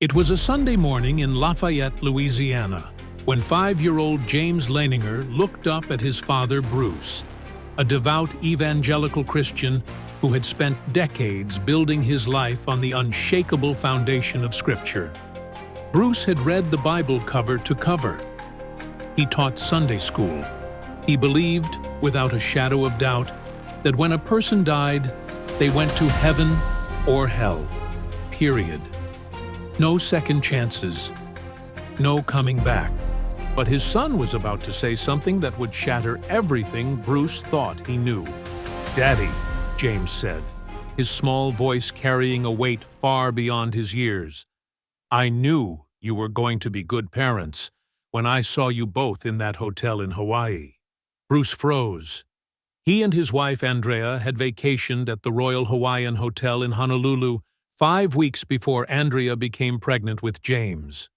It was a Sunday morning in Lafayette, Louisiana, when 5-year-old James Leininger looked up at his father, Bruce, a devout evangelical Christian who had spent decades building his life on the unshakable foundation of Scripture. Bruce had read the Bible cover to cover. He taught Sunday school. He believed, without a shadow of doubt, that when a person died, they went to heaven or hell, period. No second chances, no coming back. But his son was about to say something that would shatter everything Bruce thought he knew. "Daddy," James said, his small voice carrying a weight far beyond his years. "I knew you were going to be good parents when I saw you both in that hotel in Hawaii." Bruce froze. He and his wife Andrea had vacationed at the Royal Hawaiian Hotel in Honolulu 5 weeks before Andrea became pregnant with James.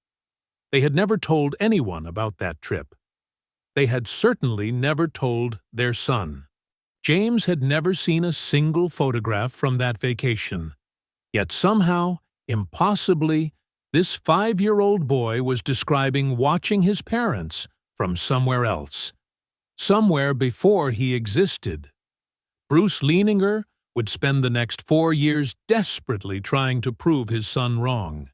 They had never told anyone about that trip. They had certainly never told their son. James had never seen a single photograph from that vacation. Yet somehow, impossibly, this 5-year-old boy was describing watching his parents from somewhere else. Somewhere before he existed. Bruce Leininger would spend the next 4 years desperately trying to prove his son wrong.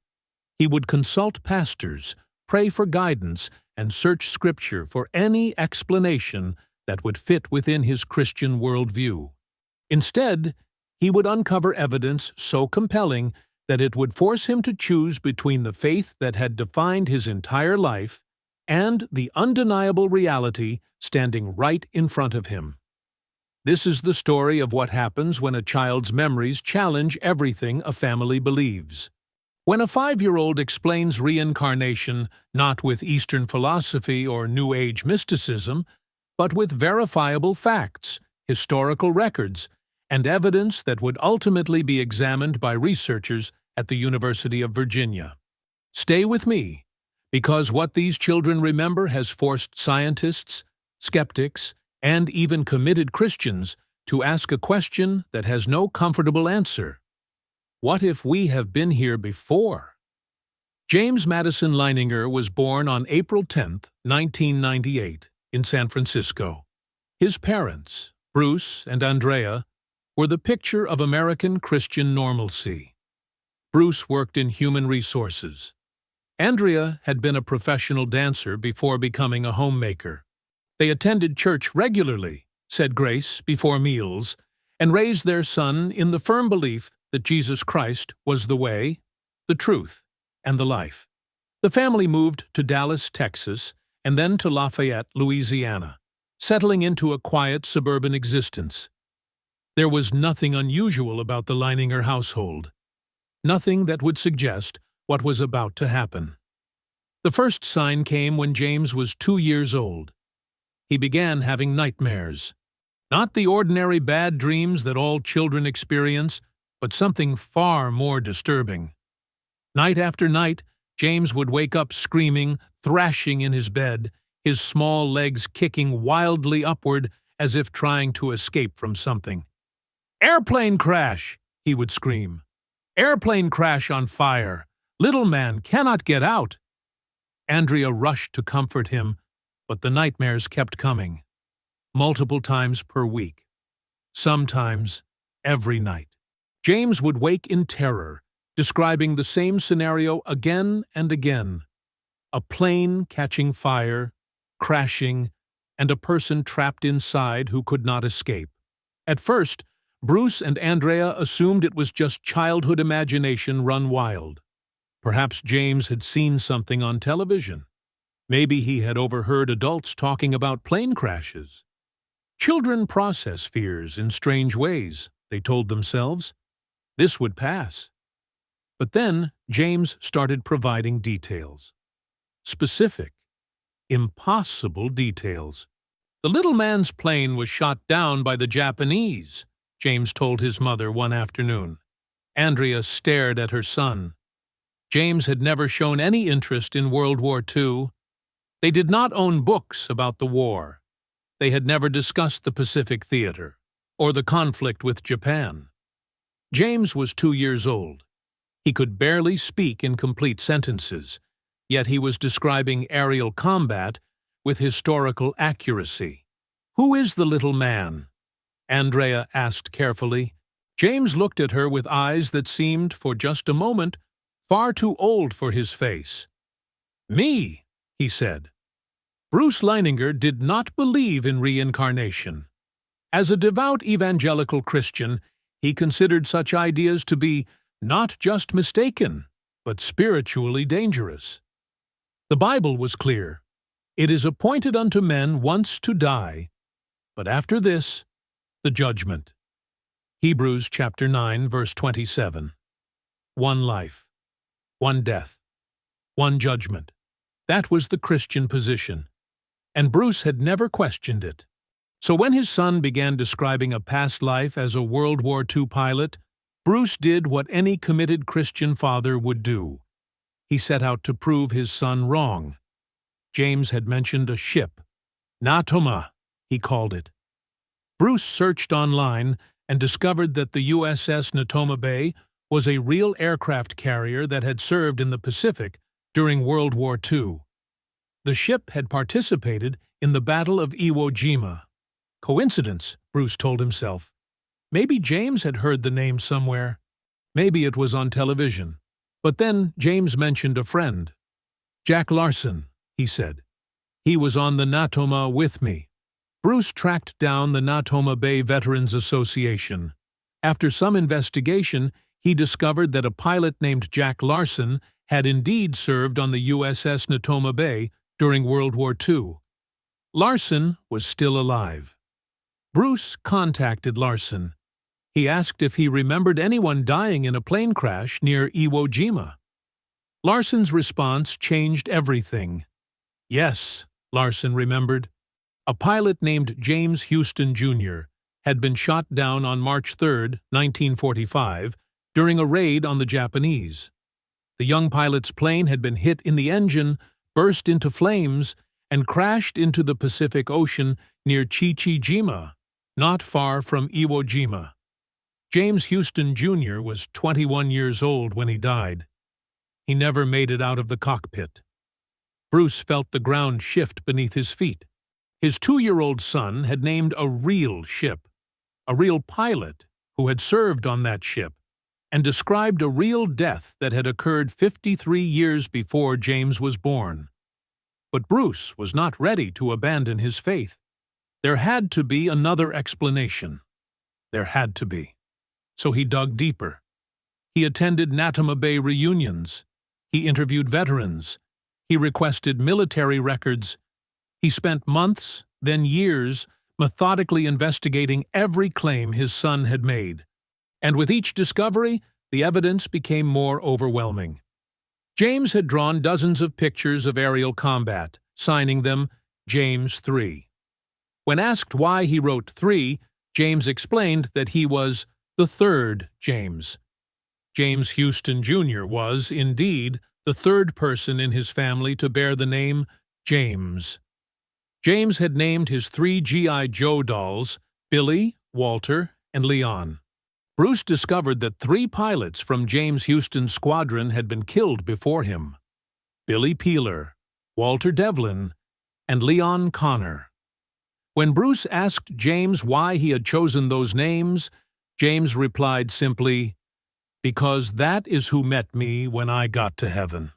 He would consult pastors, pray for guidance, and search Scripture for any explanation that would fit within his Christian worldview. Instead, he would uncover evidence so compelling that it would force him to choose between the faith that had defined his entire life and the undeniable reality standing right in front of him. This is the story of what happens when a child's memories challenge everything a family believes. When a 5-year-old explains reincarnation not with Eastern philosophy or New Age mysticism, but with verifiable facts, historical records, and evidence that would ultimately be examined by researchers at the University of Virginia. Stay with me, because what these children remember has forced scientists, skeptics, and even committed Christians to ask a question that has no comfortable answer. What if we have been here before? James Madison Leininger was born on April 10, 1998, in San Francisco. His parents, Bruce and Andrea, were the picture of American Christian normalcy. Bruce worked in human resources. Andrea had been a professional dancer before becoming a homemaker. They attended church regularly, said grace before meals, and raised their son in the firm belief that Jesus Christ was the way, the truth, and the life. The family moved to Dallas, Texas, and then to Lafayette, Louisiana, settling into a quiet suburban existence. There was nothing unusual about the Leininger household, nothing that would suggest what was about to happen. The first sign came when James was 2 years old. He began having nightmares. Not the ordinary bad dreams that all children experience, but something far more disturbing. Night after night, James would wake up screaming, thrashing in his bed, his small legs kicking wildly upward as if trying to escape from something. "Airplane crash!" he would scream. "Airplane crash on fire! Little man cannot get out!" Andrea rushed to comfort him, but the nightmares kept coming, multiple times per week, sometimes every night. James would wake in terror, describing the same scenario again and again. A plane catching fire, crashing, and a person trapped inside who could not escape. At first, Bruce and Andrea assumed it was just childhood imagination run wild. Perhaps James had seen something on television. Maybe he had overheard adults talking about plane crashes. Children process fears in strange ways, they told themselves. This would pass. But then James started providing details. Specific, impossible details. "The little man's plane was shot down by the Japanese," James told his mother one afternoon. Andrea stared at her son. James had never shown any interest in World War II. They did not own books about the war. They had never discussed the Pacific Theater or the conflict with Japan. James was 2 years old. He could barely speak in complete sentences, yet he was describing aerial combat with historical accuracy. "Who is the little man?" Andrea asked carefully. James looked at her with eyes that seemed, for just a moment, far too old for his face. "Me," he said. Bruce Leininger did not believe in reincarnation. As a devout evangelical Christian, he considered such ideas to be not just mistaken, but spiritually dangerous. The Bible was clear. It is appointed unto men once to die, but after this, the judgment. Hebrews chapter 9, verse 27. One life, one death, one judgment. That was the Christian position, and Bruce had never questioned it. So when his son began describing a past life as a World War II pilot, Bruce did what any committed Christian father would do. He set out to prove his son wrong. James had mentioned a ship. Natoma, he called it. Bruce searched online and discovered that the USS Natoma Bay was a real aircraft carrier that had served in the Pacific during World War II. The ship had participated in the Battle of Iwo Jima. Coincidence, Bruce told himself. Maybe James had heard the name somewhere. Maybe it was on television. But then James mentioned a friend. "Jack Larson," he said. "He was on the Natoma with me." Bruce tracked down the Natoma Bay Veterans Association. After some investigation, he discovered that a pilot named Jack Larson had indeed served on the USS Natoma Bay during World War II. Larson was still alive. Bruce contacted Larson. He asked if he remembered anyone dying in a plane crash near Iwo Jima. Larson's response changed everything. Yes, Larson remembered. A pilot named James Houston, Jr. had been shot down on March 3, 1945, during a raid on the Japanese. The young pilot's plane had been hit in the engine, burst into flames, and crashed into the Pacific Ocean near Chichijima, not far from Iwo Jima. James Houston, Jr. was 21 years old when he died. He never made it out of the cockpit. Bruce felt the ground shift beneath his feet. His 2-year-old son had named a real ship, a real pilot who had served on that ship, and described a real death that had occurred 53 years before James was born. But Bruce was not ready to abandon his faith. There had to be another explanation. There had to be. So he dug deeper. He attended Natoma Bay reunions. He interviewed veterans. He requested military records. He spent months, then years, methodically investigating every claim his son had made. And with each discovery, the evidence became more overwhelming. James had drawn dozens of pictures of aerial combat, signing them James III. When asked why he wrote 3, James explained that he was the third James. James Houston, Jr. was, indeed, the third person in his family to bear the name James. James had named his 3 G.I. Joe dolls Billy, Walter, and Leon. Bruce discovered that 3 pilots from James Houston's squadron had been killed before him: Billy Peeler, Walter Devlin, and Leon Connor. When Bruce asked James why he had chosen those names, James replied simply, "Because that is who met me when I got to heaven."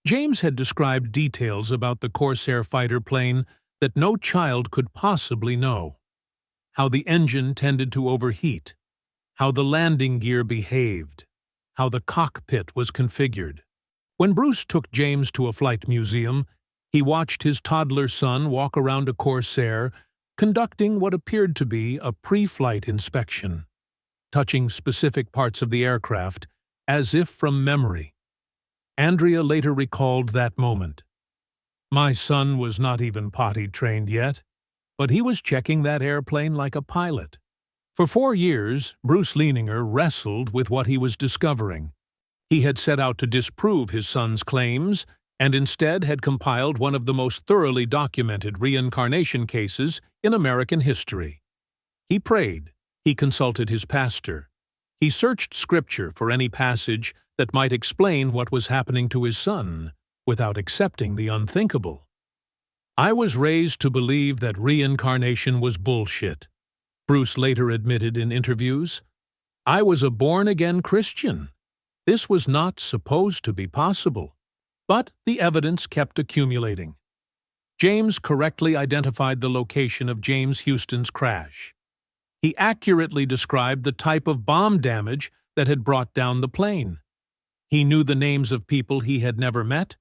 James had described details about the Corsair fighter plane that no child could possibly know. How the engine tended to overheat, how the landing gear behaved, how the cockpit was configured. When Bruce took James to a flight museum, he watched his toddler son walk around a Corsair, conducting what appeared to be a pre-flight inspection, touching specific parts of the aircraft as if from memory. Andrea later recalled that moment. "My son was not even potty-trained yet, but he was checking that airplane like a pilot." For 4 years, Bruce Leininger wrestled with what he was discovering. He had set out to disprove his son's claims, and instead had compiled one of the most thoroughly documented reincarnation cases in American history. He prayed. He consulted his pastor. He searched Scripture for any passage that might explain what was happening to his son without accepting the unthinkable. "I was raised to believe that reincarnation was bullshit," Bruce later admitted in interviews. "I was a born-again Christian. This was not supposed to be possible." But the evidence kept accumulating. James correctly identified the location of James Houston's crash. He accurately described the type of bomb damage that had brought down the plane. He knew the names of people he had never met,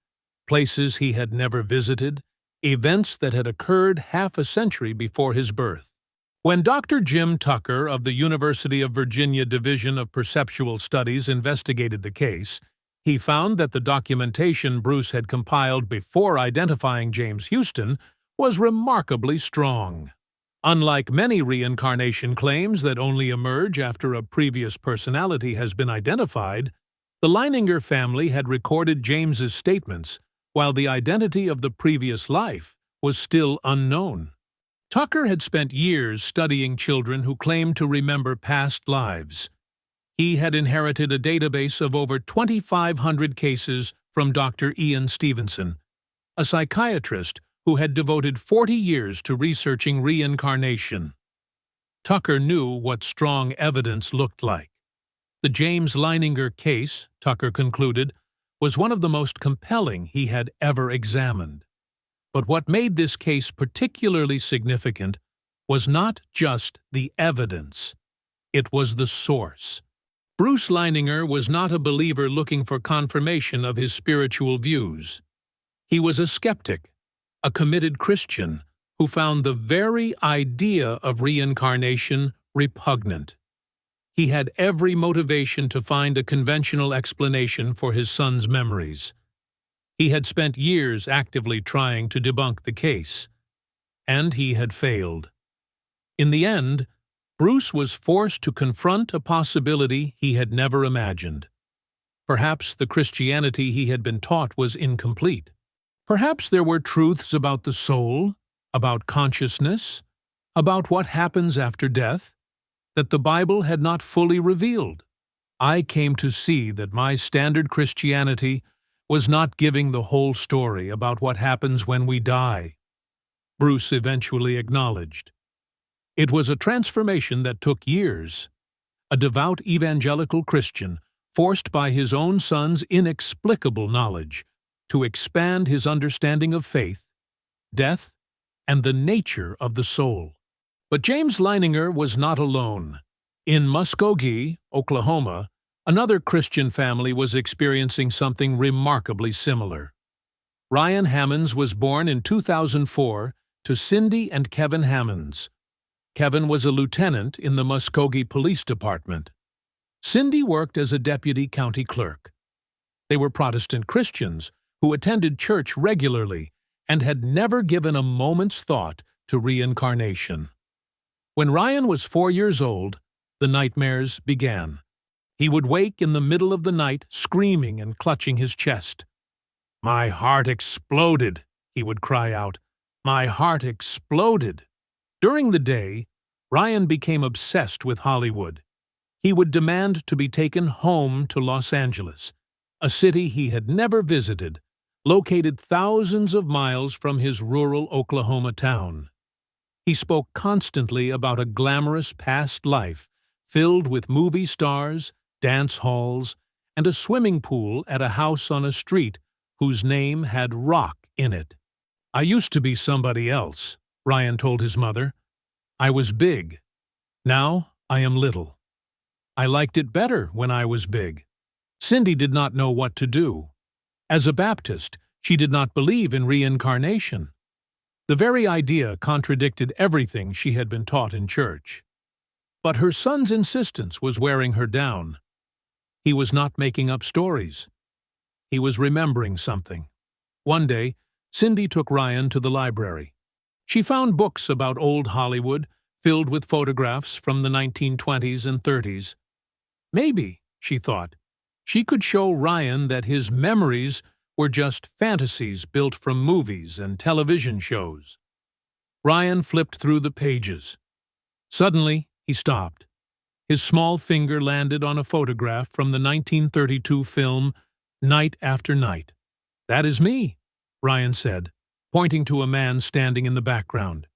places he had never visited, events that had occurred half a century before his birth. When Dr. Jim Tucker of the University of Virginia Division of Perceptual Studies investigated the case, he found that the documentation Bruce had compiled before identifying James Houston was remarkably strong. Unlike many reincarnation claims that only emerge after a previous personality has been identified, the Leininger family had recorded James's statements while the identity of the previous life was still unknown. Tucker had spent years studying children who claimed to remember past lives. He had inherited a database of over 2,500 cases from Dr. Ian Stevenson, a psychiatrist who had devoted 40 years to researching reincarnation. Tucker knew what strong evidence looked like. The James Leininger case, Tucker concluded, was one of the most compelling he had ever examined. But what made this case particularly significant was not just the evidence. It was the source. Bruce Leininger was not a believer looking for confirmation of his spiritual views. He was a skeptic, a committed Christian who found the very idea of reincarnation repugnant. He had every motivation to find a conventional explanation for his son's memories. He had spent years actively trying to debunk the case, and he had failed. In the end, Bruce was forced to confront a possibility he had never imagined. Perhaps the Christianity he had been taught was incomplete. Perhaps there were truths about the soul, about consciousness, about what happens after death, that the Bible had not fully revealed. "I came to see that my standard Christianity was not giving the whole story about what happens when we die," Bruce eventually acknowledged. It was a transformation that took years. A devout evangelical Christian, forced by his own son's inexplicable knowledge to expand his understanding of faith, death, and the nature of the soul. But James Leininger was not alone. In Muskogee, Oklahoma, another Christian family was experiencing something remarkably similar. Ryan Hammons was born in 2004 to Cindy and Kevin Hammons. Kevin was a lieutenant in the Muskogee Police Department. Cindy worked as a deputy county clerk. They were Protestant Christians who attended church regularly and had never given a moment's thought to reincarnation. When Ryan was 4 years old, the nightmares began. He would wake in the middle of the night screaming and clutching his chest. "My heart exploded," he would cry out. "My heart exploded." During the day, Ryan became obsessed with Hollywood. He would demand to be taken home to Los Angeles, a city he had never visited, located thousands of miles from his rural Oklahoma town. He spoke constantly about a glamorous past life filled with movie stars, dance halls, and a swimming pool at a house on a street whose name had rock in it. "I used to be somebody else," Ryan told his mother. "I was big. Now I am little. I liked it better when I was big." Cindy did not know what to do. As a Baptist, she did not believe in reincarnation. The very idea contradicted everything she had been taught in church. But her son's insistence was wearing her down. He was not making up stories. He was remembering something. One day, Cindy took Ryan to the library. She found books about old Hollywood, filled with photographs from the 1920s and 30s. Maybe, she thought, she could show Ryan that his memories were just fantasies built from movies and television shows. Ryan flipped through the pages. Suddenly, he stopped. His small finger landed on a photograph from the 1932 film Night After Night. "That is me," Ryan said, pointing to a man standing in the background.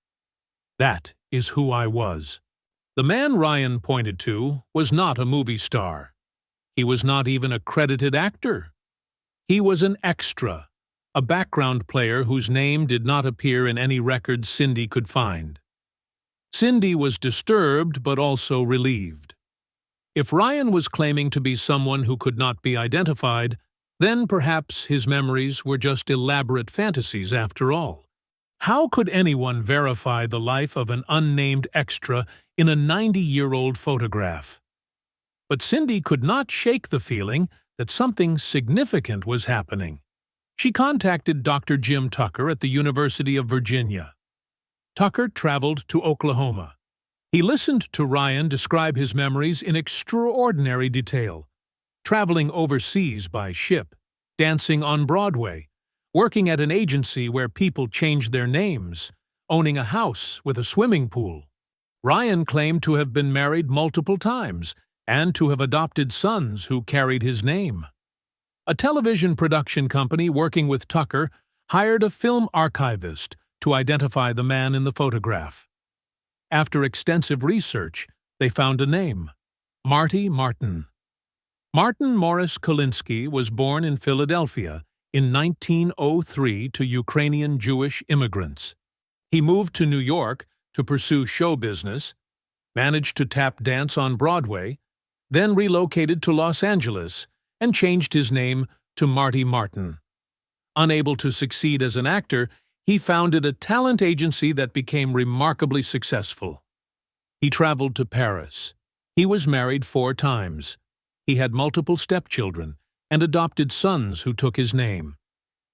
"That is who I was." The man Ryan pointed to was not a movie star. He was not even a credited actor. He was an extra, a background player whose name did not appear in any records Cindy could find. Cindy was disturbed but also relieved. If Ryan was claiming to be someone who could not be identified, then perhaps his memories were just elaborate fantasies after all. How could anyone verify the life of an unnamed extra in a 90-year-old photograph? But Cindy could not shake the feeling that something significant was happening. She contacted Dr. Jim Tucker at the University of Virginia. Tucker traveled to Oklahoma. He listened to Ryan describe his memories in extraordinary detail, traveling overseas by ship, dancing on Broadway, working at an agency where people changed their names, owning a house with a swimming pool. Ryan claimed to have been married multiple times and to have adopted sons who carried his name. A television production company working with Tucker hired a film archivist to identify the man in the photograph. After extensive research, they found a name: Marty Martin. Martin Morris Kolinsky was born in Philadelphia in 1903 to Ukrainian Jewish immigrants. He moved to New York to pursue show business, managed to tap dance on Broadway, then relocated to Los Angeles and changed his name to Marty Martin. Unable to succeed as an actor, he founded a talent agency that became remarkably successful. He traveled to Paris. He was married 4 times. He had multiple stepchildren and adopted sons who took his name.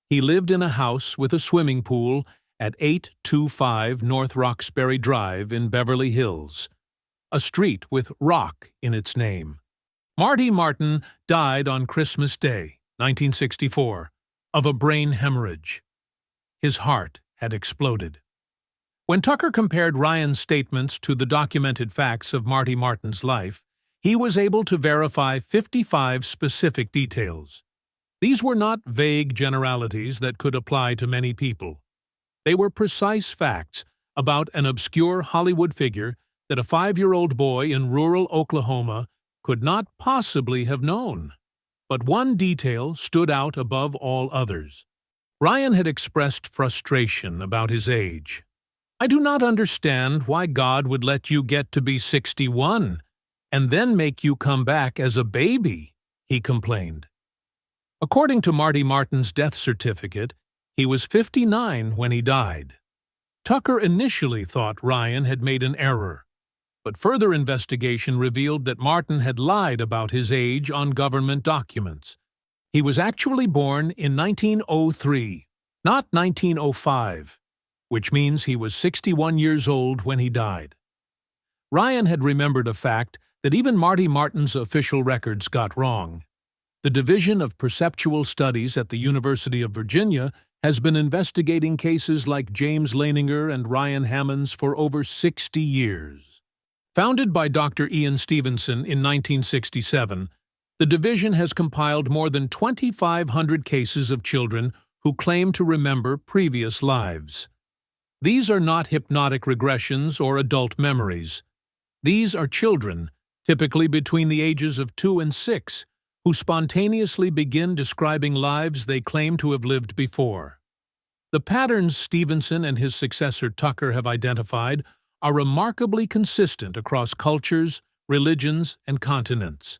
He lived in a house with a swimming pool at 825 North Roxbury Drive in Beverly Hills, a street with Rock in its name. Marty Martin died on Christmas Day, 1964, of a brain hemorrhage. His heart had exploded. When Tucker compared Ryan's statements to the documented facts of Marty Martin's life, he was able to verify 55 specific details. These were not vague generalities that could apply to many people. They were precise facts about an obscure Hollywood figure that a 5-year-old boy in rural Oklahoma could not possibly have known. But one detail stood out above all others. Ryan had expressed frustration about his age. "I do not understand why God would let you get to be 61 and then make you come back as a baby," he complained. According to Marty Martin's death certificate, he was 59 when he died. Tucker initially thought Ryan had made an error, but further investigation revealed that Martin had lied about his age on government documents. He was actually born in 1903, not 1905, which means he was 61 years old when he died. Ryan had remembered a fact that even Marty Martin's official records got wrong. The Division of Perceptual Studies at the University of Virginia has been investigating cases like James Leininger and Ryan Hammons for over 60 years. Founded by Dr. Ian Stevenson in 1967, the division has compiled more than 2,500 cases of children who claim to remember previous lives. These are not hypnotic regressions or adult memories. These are children, typically between the ages of 2 and 6, who spontaneously begin describing lives they claim to have lived before. The patterns Stevenson and his successor Tucker have identified are remarkably consistent across cultures, religions, and continents.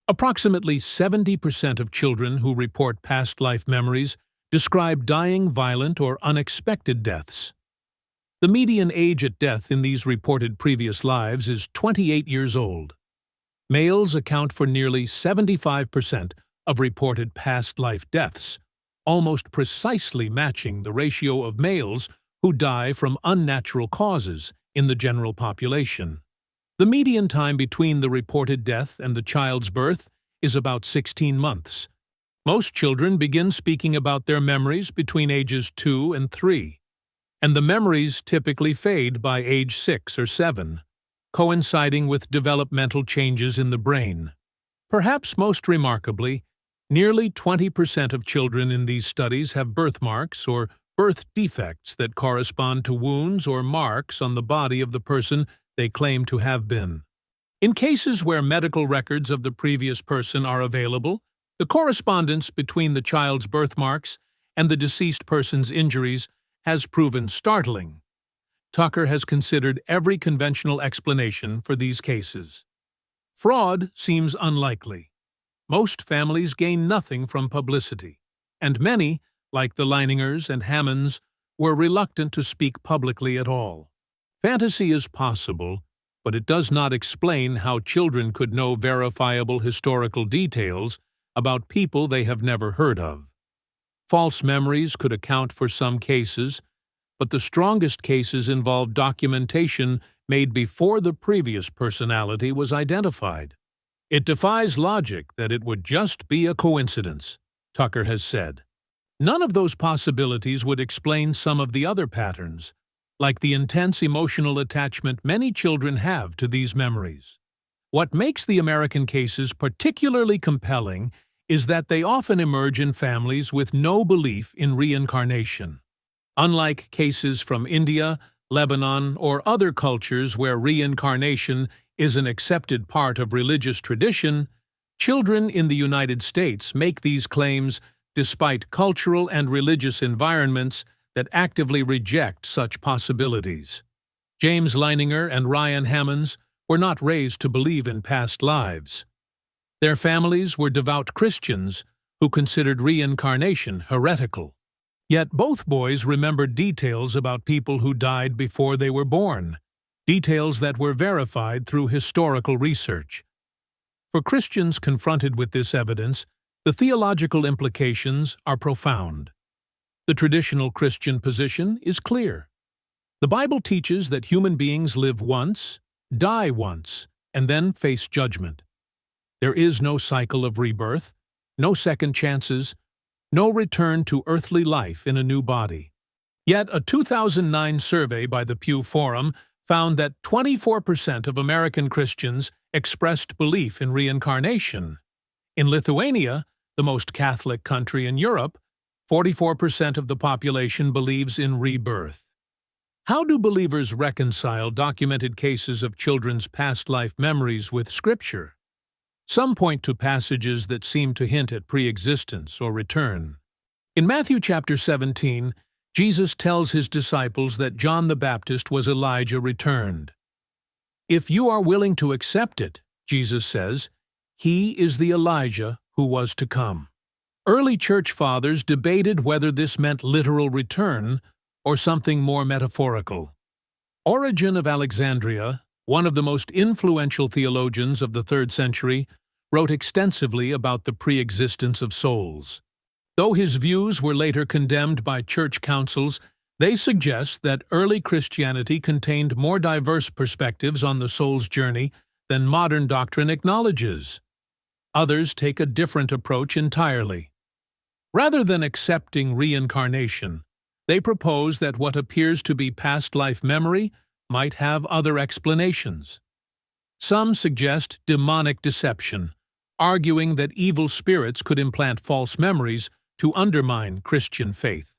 Approximately 70% of children who report past life memories describe dying violent or unexpected deaths. The median age at death in these reported previous lives is 28 years old. Males account for nearly 75% of reported past life deaths, almost precisely matching the ratio of males who die from unnatural causes in the general population. The median time between the reported death and the child's birth is about 16 months. Most children begin speaking about their memories between ages 2 and 3, and the memories typically fade by age 6 or 7. coinciding with developmental changes in the brain. Perhaps most remarkably, nearly 20% of children in these studies have birthmarks or birth defects that correspond to wounds or marks on the body of the person they claim to have been. In cases where medical records of the previous person are available, the correspondence between the child's birthmarks and the deceased person's injuries has proven startling. Tucker has considered every conventional explanation for these cases. Fraud seems unlikely. Most families gain nothing from publicity, and many, like the Leiningers and Hammons, were reluctant to speak publicly at all. Fantasy is possible, but it does not explain how children could know verifiable historical details about people they have never heard of. False memories could account for some cases, but the strongest cases involve documentation made before the previous personality was identified. It defies logic that it would just be a coincidence, Tucker has said. None of those possibilities would explain some of the other patterns, like the intense emotional attachment many children have to these memories. What makes the American cases particularly compelling is that they often emerge in families with no belief in reincarnation. Unlike cases from India, Lebanon, or other cultures where reincarnation is an accepted part of religious tradition, children in the United States make these claims despite cultural and religious environments that actively reject such possibilities. James Leininger and Ryan Hammons were not raised to believe in past lives. Their families were devout Christians who considered reincarnation heretical. Yet both boys remembered details about people who died before they were born, details that were verified through historical research. For Christians confronted with this evidence, the theological implications are profound. The traditional Christian position is clear. The Bible teaches that human beings live once, die once, and then face judgment. There is no cycle of rebirth, no second chances, no return to earthly life in a new body. Yet a 2009 survey by the Pew Forum found that 24% of American Christians expressed belief in reincarnation. In Lithuania, the most Catholic country in Europe, 44% of the population believes in rebirth. How do believers reconcile documented cases of children's past life memories with Scripture? Some point to passages that seem to hint at pre-existence or return. In Matthew chapter 17, Jesus tells his disciples that John the Baptist was Elijah returned. If you are willing to accept it, Jesus says, he is the Elijah who was to come. Early church fathers debated whether this meant literal return or something more metaphorical. Origen of Alexandria, one of the most influential theologians of the 3rd century, wrote extensively about the pre-existence of souls. Though his views were later condemned by church councils, they suggest that early Christianity contained more diverse perspectives on the soul's journey than modern doctrine acknowledges. Others take a different approach entirely. Rather than accepting reincarnation, they propose that what appears to be past life memory might have other explanations. Some suggest demonic deception, arguing that evil spirits could implant false memories to undermine Christian faith.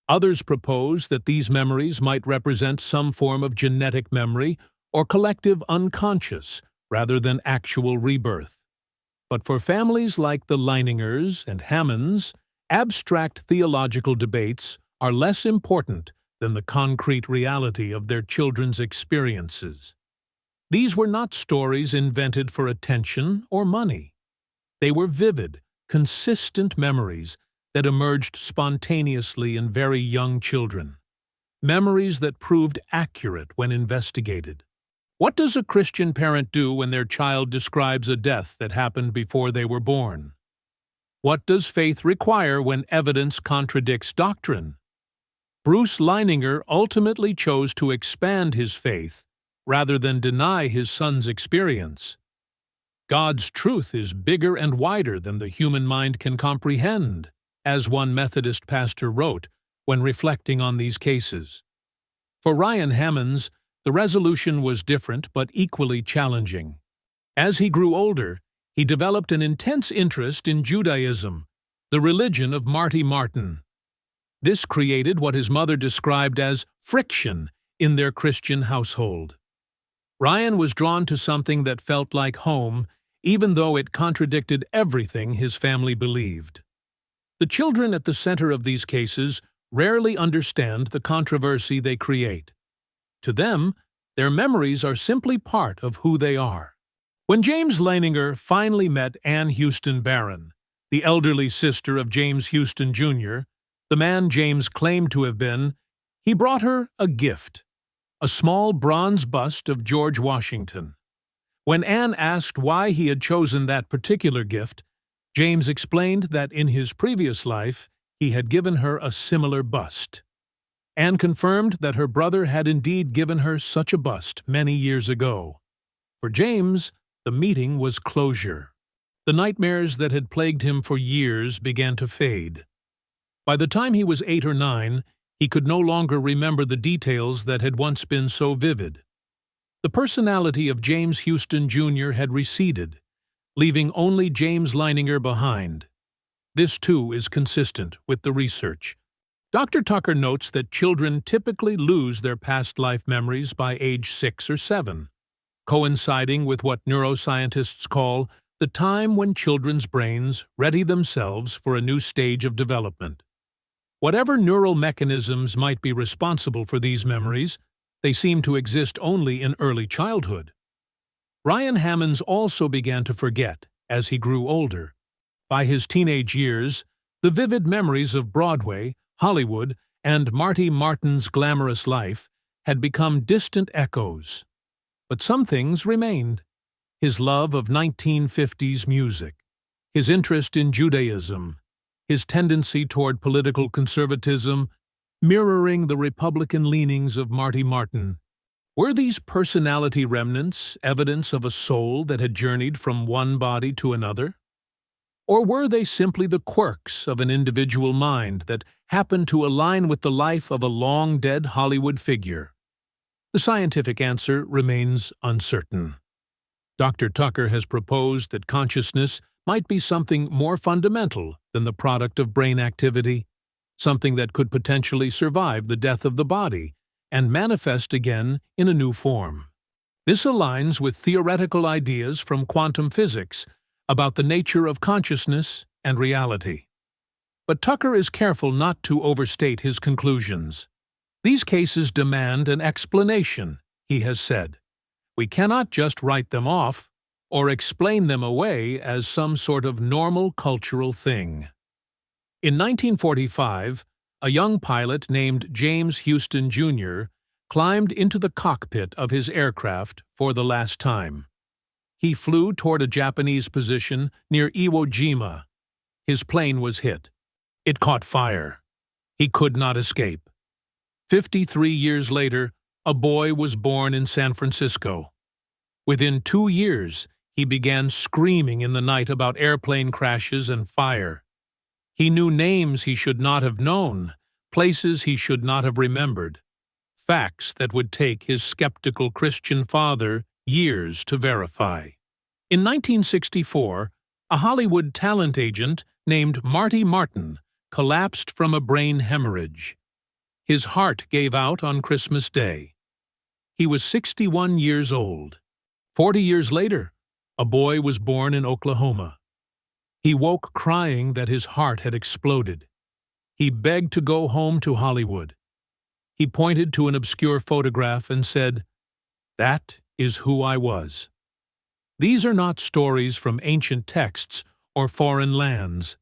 Others propose that these memories might represent some form of genetic memory or collective unconscious rather than actual rebirth. But for families like the Leiningers and Hammons, abstract theological debates are less important than the concrete reality of their children's experiences. These were not stories invented for attention or money. They were vivid, consistent memories that emerged spontaneously in very young children. Memories that proved accurate when investigated. What does a Christian parent do when their child describes a death that happened before they were born? What does faith require when evidence contradicts doctrine? Bruce Leininger ultimately chose to expand his faith rather than deny his son's experience. God's truth is bigger and wider than the human mind can comprehend, as one Methodist pastor wrote when reflecting on these cases. For Ryan Hammons, The resolution was different but equally challenging. As he grew older, he developed an intense interest in Judaism, the religion of Marty Martin. This created what his mother described as friction in their Christian household. Ryan was drawn to something that felt like home, even though it contradicted everything his family believed. The children at the center of these cases rarely understand the controversy they create. To them, their memories are simply part of who they are. When James Leininger finally met Ann Houston Barron, the elderly sister of James Houston Jr., the man James claimed to have been, he brought her a gift, a small bronze bust of George Washington. When Ann asked why he had chosen that particular gift, James explained that in his previous life he had given her a similar bust. Ann confirmed that her brother had indeed given her such a bust many years ago. For James, the meeting was closure. The nightmares that had plagued him for years began to fade. By the time he was 8 or 9, he could no longer remember the details that had once been so vivid. The personality of James Houston Jr. had receded, leaving only James Leininger behind. This, too, is consistent with the research. Dr. Tucker notes that children typically lose their past life memories by age 6 or 7, coinciding with what neuroscientists call the time when children's brains ready themselves for a new stage of development. Whatever neural mechanisms might be responsible for these memories, they seem to exist only in early childhood. Ryan Hammons also began to forget as he grew older. By his teenage years, the vivid memories of Broadway, Hollywood, and Marty Martin's glamorous life had become distant echoes. But some things remained. His love of 1950s music, his interest in Judaism, his tendency toward political conservatism, mirroring the Republican leanings of Marty Martin. Were these personality remnants evidence of a soul that had journeyed from one body to another? Or were they simply the quirks of an individual mind that happened to align with the life of a long-dead Hollywood figure? The scientific answer remains uncertain. Dr. Tucker has proposed that consciousness might be something more fundamental than the product of brain activity, something that could potentially survive the death of the body and manifest again in a new form. This aligns with theoretical ideas from quantum physics about the nature of consciousness and reality. But Tucker is careful not to overstate his conclusions. These cases demand an explanation, he has said. We cannot just write them off or explain them away as some sort of normal cultural thing. In 1945, a young pilot named James Houston Jr. climbed into the cockpit of his aircraft for the last time. He flew toward a Japanese position near Iwo Jima. His plane was hit. It caught fire. He could not escape. 53 years later, a boy was born in San Francisco. Within 2 years, he began screaming in the night about airplane crashes and fire. He knew names he should not have known, places he should not have remembered, facts that would take his skeptical Christian father years to verify. In 1964, a Hollywood talent agent named Marty Martin collapsed from a brain hemorrhage. His heart gave out on Christmas Day. He was 61 years old. 40 years later, a boy was born in Oklahoma. He woke crying that his heart had exploded. He begged to go home to Hollywood. He pointed to an obscure photograph and said, "That is who I was." These are not stories from ancient texts or foreign lands.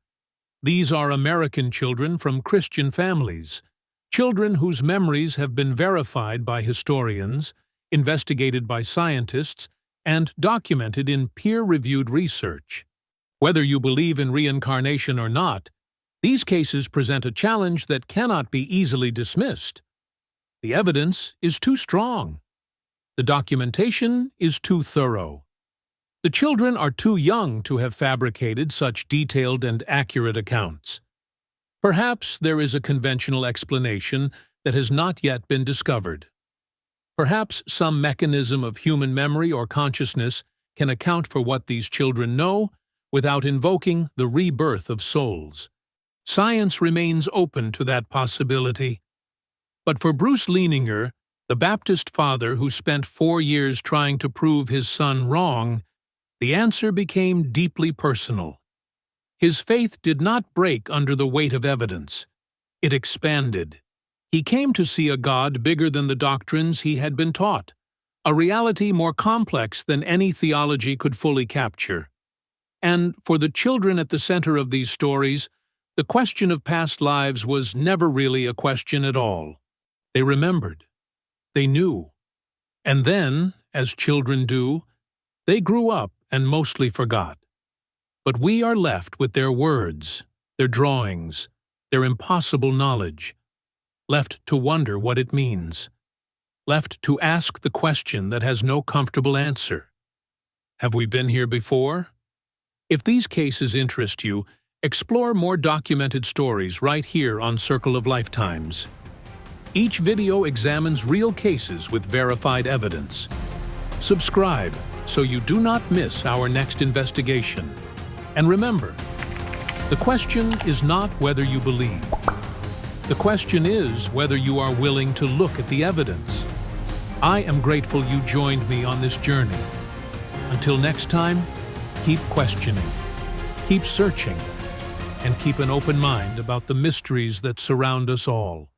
These are American children from Christian families, children whose memories have been verified by historians, investigated by scientists, and documented in peer-reviewed research. Whether you believe in reincarnation or not, these cases present a challenge that cannot be easily dismissed. The evidence is too strong. The documentation is too thorough. The children are too young to have fabricated such detailed and accurate accounts. Perhaps there is a conventional explanation that has not yet been discovered. Perhaps some mechanism of human memory or consciousness can account for what these children know without invoking the rebirth of souls. Science remains open to that possibility. But for Bruce Leininger, the Baptist father who spent 4 years trying to prove his son wrong, the answer became deeply personal. His faith did not break under the weight of evidence. It expanded. He came to see a God bigger than the doctrines he had been taught, a reality more complex than any theology could fully capture. And for the children at the center of these stories, the question of past lives was never really a question at all. They remembered. They knew. And then, as children do, they grew up and mostly forgot. But we are left with their words, their drawings, their impossible knowledge, left to wonder what it means, left to ask the question that has no comfortable answer. Have we been here before? If these cases interest you, explore more documented stories right here on Circle of Lifetimes. Each video examines real cases with verified evidence. Subscribe so you do not miss our next investigation. And remember, the question is not whether you believe. The question is whether you are willing to look at the evidence. I am grateful you joined me on this journey. Until next time, keep questioning, keep searching, and keep an open mind about the mysteries that surround us all.